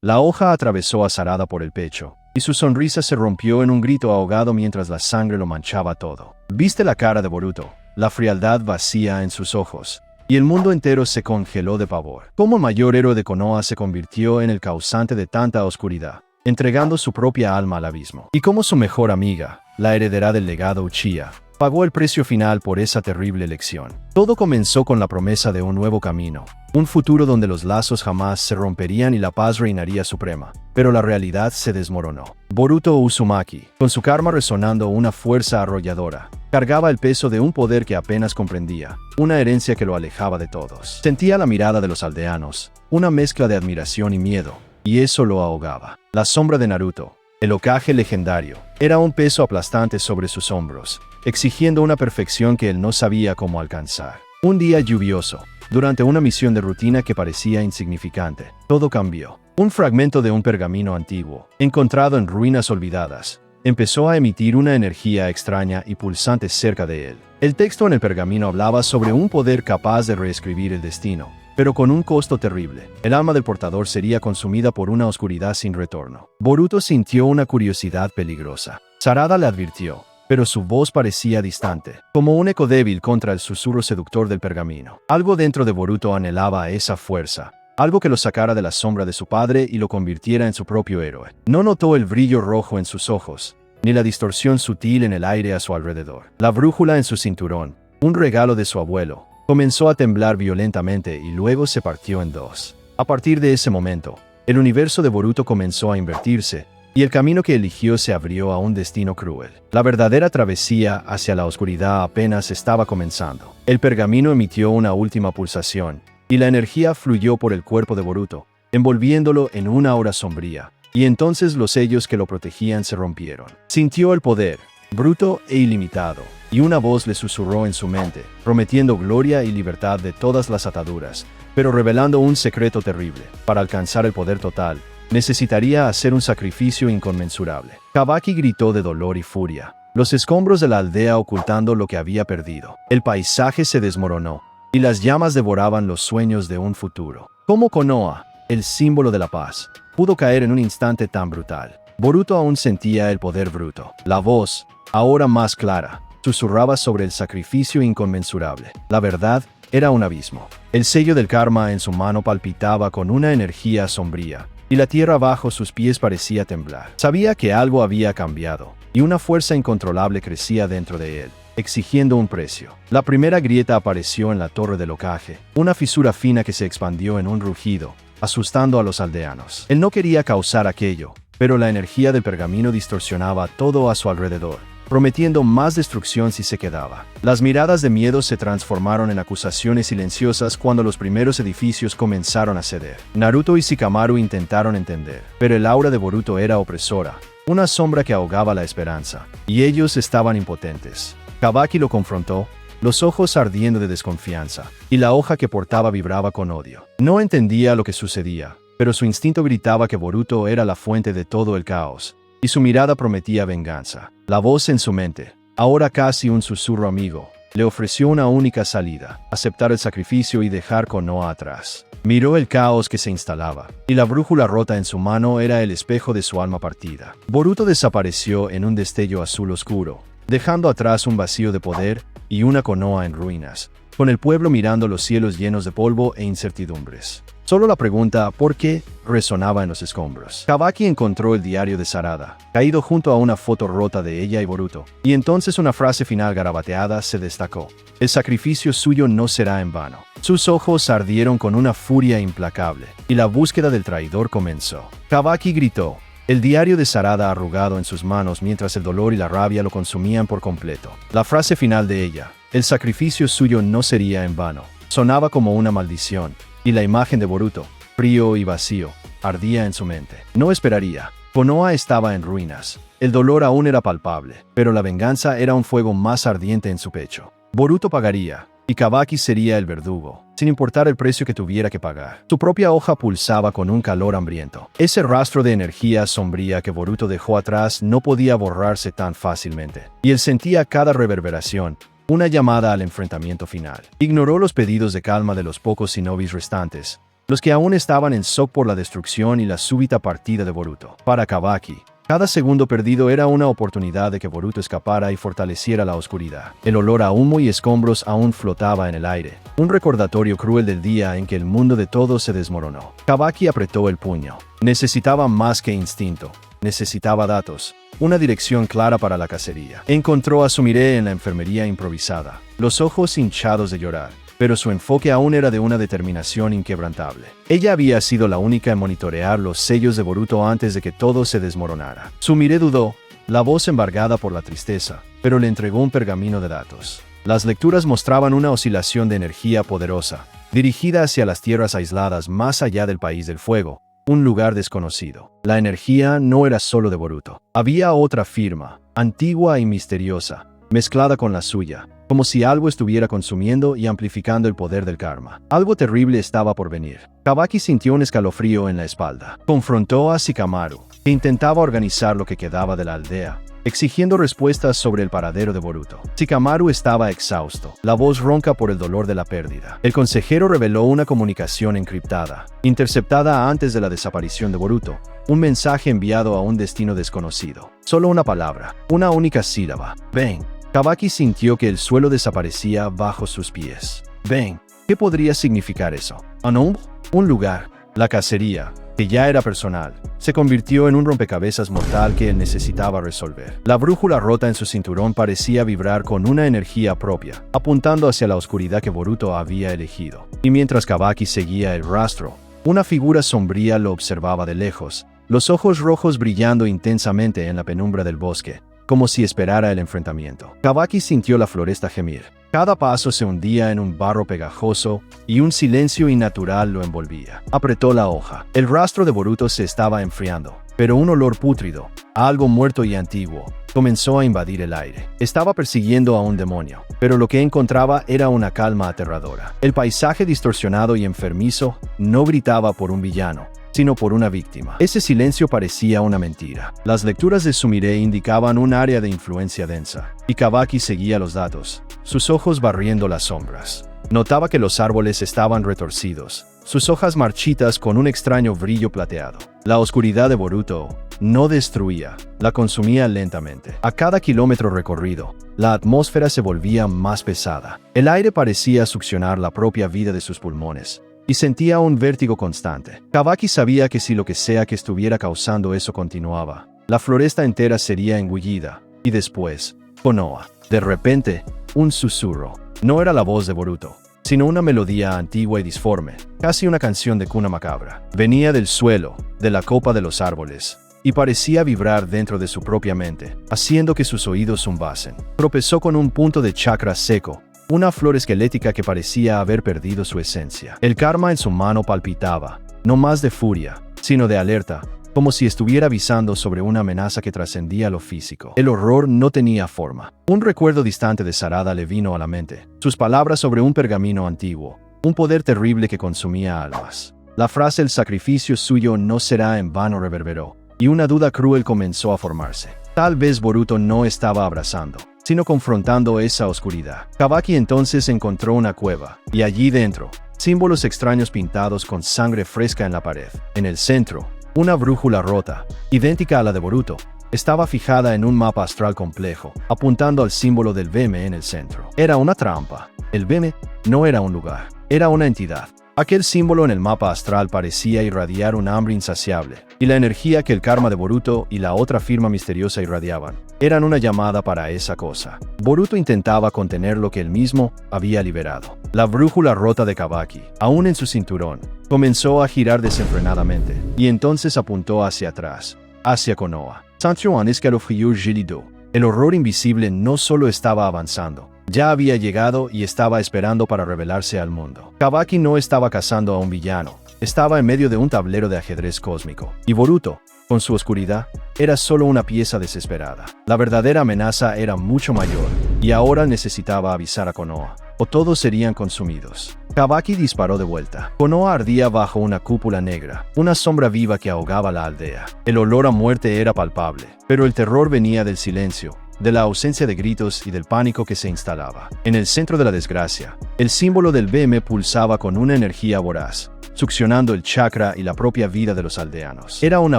La hoja atravesó a Sarada por el pecho, y su sonrisa se rompió en un grito ahogado mientras la sangre lo manchaba todo. Viste la cara de Boruto, la frialdad vacía en sus ojos, y el mundo entero se congeló de pavor. Cómo el mayor héroe de Konoha se convirtió en el causante de tanta oscuridad, entregando su propia alma al abismo. Y cómo su mejor amiga, la heredera del legado Uchiha, pagó el precio final por esa terrible elección. Todo comenzó con la promesa de un nuevo camino, un futuro donde los lazos jamás se romperían y la paz reinaría suprema. Pero la realidad se desmoronó. Boruto Uzumaki, con su karma resonando una fuerza arrolladora, cargaba el peso de un poder que apenas comprendía, una herencia que lo alejaba de todos. Sentía la mirada de los aldeanos, una mezcla de admiración y miedo, y eso lo ahogaba. La sombra de Naruto, el Hokage legendario, era un peso aplastante sobre sus hombros, exigiendo una perfección que él no sabía cómo alcanzar. Un día lluvioso, durante una misión de rutina que parecía insignificante, todo cambió. Un fragmento de un pergamino antiguo, encontrado en ruinas olvidadas, empezó a emitir una energía extraña y pulsante cerca de él. El texto en el pergamino hablaba sobre un poder capaz de reescribir el destino, pero con un costo terrible. El alma del portador sería consumida por una oscuridad sin retorno. Boruto sintió una curiosidad peligrosa. Sarada le advirtió, pero su voz parecía distante, como un eco débil contra el susurro seductor del pergamino. Algo dentro de Boruto anhelaba esa fuerza, algo que lo sacara de la sombra de su padre y lo convirtiera en su propio héroe. No notó el brillo rojo en sus ojos, ni la distorsión sutil en el aire a su alrededor. La brújula en su cinturón, un regalo de su abuelo, comenzó a temblar violentamente y luego se partió en dos. A partir de ese momento, el universo de Boruto comenzó a invertirse, y el camino que eligió se abrió a un destino cruel. La verdadera travesía hacia la oscuridad apenas estaba comenzando. El pergamino emitió una última pulsación, y la energía fluyó por el cuerpo de Boruto, envolviéndolo en una aura sombría, y entonces los sellos que lo protegían se rompieron. Sintió el poder, bruto e ilimitado, y una voz le susurró en su mente, prometiendo gloria y libertad de todas las ataduras, pero revelando un secreto terrible. Para alcanzar el poder total, necesitaría hacer un sacrificio inconmensurable. Kabaki gritó de dolor y furia, los escombros de la aldea ocultando lo que había perdido. El paisaje se desmoronó, y las llamas devoraban los sueños de un futuro. ¿Cómo Konoha, el símbolo de la paz, pudo caer en un instante tan brutal? Boruto aún sentía el poder bruto. La voz, ahora más clara, susurraba sobre el sacrificio inconmensurable. La verdad era un abismo. El sello del karma en su mano palpitaba con una energía sombría, y la tierra bajo sus pies parecía temblar. Sabía que algo había cambiado, y una fuerza incontrolable crecía dentro de él, exigiendo un precio. La primera grieta apareció en la torre del Hokage, una fisura fina que se expandió en un rugido, asustando a los aldeanos. Él no quería causar aquello, pero la energía del pergamino distorsionaba todo a su alrededor, prometiendo más destrucción si se quedaba. Las miradas de miedo se transformaron en acusaciones silenciosas cuando los primeros edificios comenzaron a ceder. Naruto y Shikamaru intentaron entender, pero el aura de Boruto era opresora, una sombra que ahogaba la esperanza, y ellos estaban impotentes. Kabaki lo confrontó, los ojos ardiendo de desconfianza, y la hoja que portaba vibraba con odio. No entendía lo que sucedía, pero su instinto gritaba que Boruto era la fuente de todo el caos, y su mirada prometía venganza. La voz en su mente, ahora casi un susurro amigo, le ofreció una única salida: aceptar el sacrificio y dejar Konoha atrás. Miró el caos que se instalaba, y la brújula rota en su mano era el espejo de su alma partida. Boruto desapareció en un destello azul oscuro, dejando atrás un vacío de poder y una Konoha en ruinas, con el pueblo mirando los cielos llenos de polvo e incertidumbres. Solo la pregunta ¿por qué? Resonaba en los escombros. Kabaki encontró el diario de Sarada, caído junto a una foto rota de ella y Boruto, y entonces una frase final garabateada se destacó: el sacrificio suyo no será en vano. Sus ojos ardieron con una furia implacable, y la búsqueda del traidor comenzó. Kabaki gritó, el diario de Sarada arrugado en sus manos mientras el dolor y la rabia lo consumían por completo. La frase final de ella, el sacrificio suyo no sería en vano, sonaba como una maldición, y la imagen de Boruto, frío y vacío, ardía en su mente. No esperaría. Konoha estaba en ruinas. El dolor aún era palpable, pero la venganza era un fuego más ardiente en su pecho. Boruto pagaría, y Kabaki sería el verdugo, sin importar el precio que tuviera que pagar. Su propia hoja pulsaba con un calor hambriento. Ese rastro de energía sombría que Boruto dejó atrás no podía borrarse tan fácilmente, y él sentía cada reverberación, una llamada al enfrentamiento final. Ignoró los pedidos de calma de los pocos shinobis restantes, los que aún estaban en shock por la destrucción y la súbita partida de Boruto. Para Kabaki, cada segundo perdido era una oportunidad de que Boruto escapara y fortaleciera la oscuridad. El olor a humo y escombros aún flotaba en el aire, un recordatorio cruel del día en que el mundo de todos se desmoronó. Kabaki apretó el puño. Necesitaba más que instinto. Necesitaba datos, una dirección clara para la cacería. Encontró a Sumire en la enfermería improvisada, los ojos hinchados de llorar, pero su enfoque aún era de una determinación inquebrantable. Ella había sido la única en monitorear los sellos de Boruto antes de que todo se desmoronara. Sumire dudó, la voz embargada por la tristeza, pero le entregó un pergamino de datos. Las lecturas mostraban una oscilación de energía poderosa, dirigida hacia las tierras aisladas más allá del País del Fuego, un lugar desconocido. La energía no era solo de Boruto. Había otra firma, antigua y misteriosa, mezclada con la suya, como si algo estuviera consumiendo y amplificando el poder del karma. Algo terrible estaba por venir. Kabaki sintió un escalofrío en la espalda. Confrontó a Shikamaru, que intentaba organizar lo que quedaba de la aldea, exigiendo respuestas sobre el paradero de Boruto. Shikamaru estaba exhausto, la voz ronca por el dolor de la pérdida. El consejero reveló una comunicación encriptada, interceptada antes de la desaparición de Boruto, un mensaje enviado a un destino desconocido. Solo una palabra, una única sílaba. Ven. Kabaki sintió que el suelo desaparecía bajo sus pies. Ven. ¿Qué podría significar eso? ¿Un lugar? La cacería, que ya era personal, se convirtió en un rompecabezas mortal que él necesitaba resolver. La brújula rota en su cinturón parecía vibrar con una energía propia, apuntando hacia la oscuridad que Boruto había elegido. Y mientras Kabaki seguía el rastro, una figura sombría lo observaba de lejos, los ojos rojos brillando intensamente en la penumbra del bosque, como si esperara el enfrentamiento. Kabaki sintió la floresta gemir. Cada paso se hundía en un barro pegajoso y un silencio innatural lo envolvía. Apretó la hoja. El rastro de Boruto se estaba enfriando, pero un olor pútrido, algo muerto y antiguo, comenzó a invadir el aire. Estaba persiguiendo a un demonio, pero lo que encontraba era una calma aterradora. El paisaje distorsionado y enfermizo no gritaba por un villano, sino por una víctima. Ese silencio parecía una mentira. Las lecturas de Sumire indicaban un área de influencia densa, y Kabaki seguía los datos, sus ojos barriendo las sombras. Notaba que los árboles estaban retorcidos, sus hojas marchitas con un extraño brillo plateado. La oscuridad de Boruto no destruía, la consumía lentamente. A cada kilómetro recorrido, la atmósfera se volvía más pesada. El aire parecía succionar la propia vida de sus pulmones, y sentía un vértigo constante. Kabaki sabía que si lo que sea que estuviera causando eso continuaba, la floresta entera sería engullida, y después, Konoha. De repente, un susurro. No era la voz de Boruto, sino una melodía antigua y disforme, casi una canción de cuna macabra. Venía del suelo, de la copa de los árboles, y parecía vibrar dentro de su propia mente, haciendo que sus oídos zumbasen. Tropezó con un punto de chakra seco, una flor esquelética que parecía haber perdido su esencia. El karma en su mano palpitaba, no más de furia, sino de alerta, como si estuviera avisando sobre una amenaza que trascendía lo físico. El horror no tenía forma. Un recuerdo distante de Sarada le vino a la mente. Sus palabras sobre un pergamino antiguo, un poder terrible que consumía almas. La frase "el sacrificio suyo no será en vano" reverberó, y una duda cruel comenzó a formarse. Tal vez Boruto no estaba abrazando, sino confrontando esa oscuridad. Kabaki entonces encontró una cueva, y allí dentro, símbolos extraños pintados con sangre fresca en la pared. En el centro, una brújula rota, idéntica a la de Boruto, estaba fijada en un mapa astral complejo, apuntando al símbolo del BM en el centro. Era una trampa. El BM no era un lugar, era una entidad. Aquel símbolo en el mapa astral parecía irradiar un hambre insaciable, y la energía que el karma de Boruto y la otra firma misteriosa irradiaban eran una llamada para esa cosa. Boruto intentaba contener lo que él mismo había liberado. La brújula rota de Kabaki, aún en su cinturón, comenzó a girar desenfrenadamente, y entonces apuntó hacia atrás, hacia Konoha. Sancho un escalofrío gélido. El horror invisible no solo estaba avanzando, ya había llegado y estaba esperando para revelarse al mundo. Kabaki no estaba cazando a un villano, estaba en medio de un tablero de ajedrez cósmico. Y Boruto, con su oscuridad, era solo una pieza desesperada. La verdadera amenaza era mucho mayor, y ahora necesitaba avisar a Konoha, o todos serían consumidos. Kabaki disparó de vuelta. Konoha ardía bajo una cúpula negra, una sombra viva que ahogaba la aldea. El olor a muerte era palpable, pero el terror venía del silencio, de la ausencia de gritos y del pánico que se instalaba. En el centro de la desgracia, el símbolo del BM pulsaba con una energía voraz, succionando el chakra y la propia vida de los aldeanos. Era una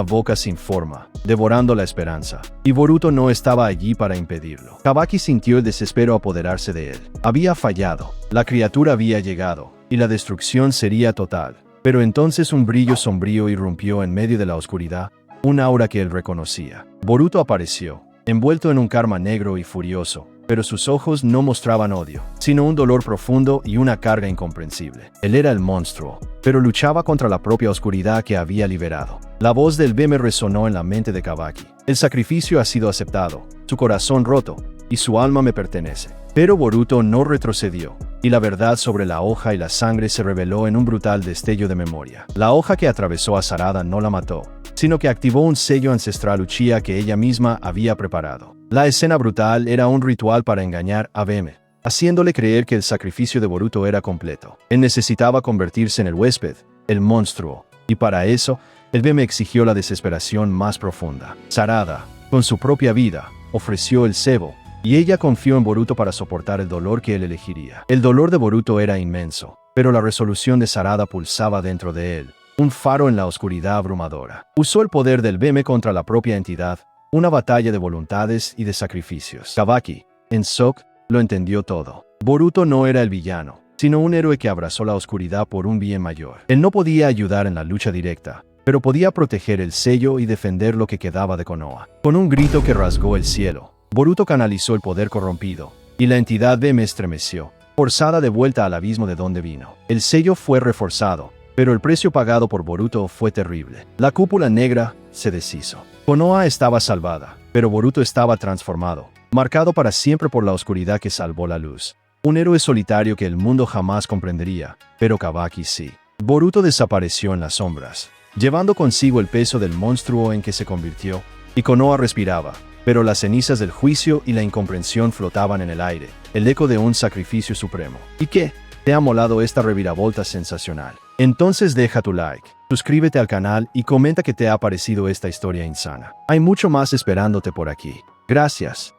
boca sin forma, devorando la esperanza, y Boruto no estaba allí para impedirlo. Kabaki sintió el desespero apoderarse de él. Había fallado, la criatura había llegado, y la destrucción sería total. Pero entonces un brillo sombrío irrumpió en medio de la oscuridad, un aura que él reconocía. Boruto apareció, envuelto en un karma negro y furioso, pero sus ojos no mostraban odio, sino un dolor profundo y una carga incomprensible. Él era el monstruo, pero luchaba contra la propia oscuridad que había liberado. La voz del BM resonó en la mente de Kabaki. El sacrificio ha sido aceptado, su corazón roto, y su alma me pertenece. Pero Boruto no retrocedió, y la verdad sobre la hoja y la sangre se reveló en un brutal destello de memoria. La hoja que atravesó a Sarada no la mató, sino que activó un sello ancestral Uchiha que ella misma había preparado. La escena brutal era un ritual para engañar a BM, haciéndole creer que el sacrificio de Boruto era completo. Él necesitaba convertirse en el huésped, el monstruo, y para eso, el BM exigió la desesperación más profunda. Sarada, con su propia vida, ofreció el cebo, y ella confió en Boruto para soportar el dolor que él elegiría. El dolor de Boruto era inmenso, pero la resolución de Sarada pulsaba dentro de él, un faro en la oscuridad abrumadora. Usó el poder del BM contra la propia entidad, una batalla de voluntades y de sacrificios. Kabaki, en shock, lo entendió todo. Boruto no era el villano, sino un héroe que abrazó la oscuridad por un bien mayor. Él no podía ayudar en la lucha directa, pero podía proteger el sello y defender lo que quedaba de Konoha. Con un grito que rasgó el cielo, Boruto canalizó el poder corrompido, y la entidad BM estremeció, forzada de vuelta al abismo de donde vino. El sello fue reforzado, pero el precio pagado por Boruto fue terrible. La cúpula negra se deshizo. Konoha estaba salvada, pero Boruto estaba transformado, marcado para siempre por la oscuridad que salvó la luz. Un héroe solitario que el mundo jamás comprendería, pero Kabaki sí. Boruto desapareció en las sombras, llevando consigo el peso del monstruo en que se convirtió, y Konoha respiraba, pero las cenizas del juicio y la incomprensión flotaban en el aire, el eco de un sacrificio supremo. ¿Y qué? ¿Te ha molado esta reviravolta sensacional? Entonces deja tu like, suscríbete al canal y comenta qué te ha parecido esta historia insana. Hay mucho más esperándote por aquí. Gracias.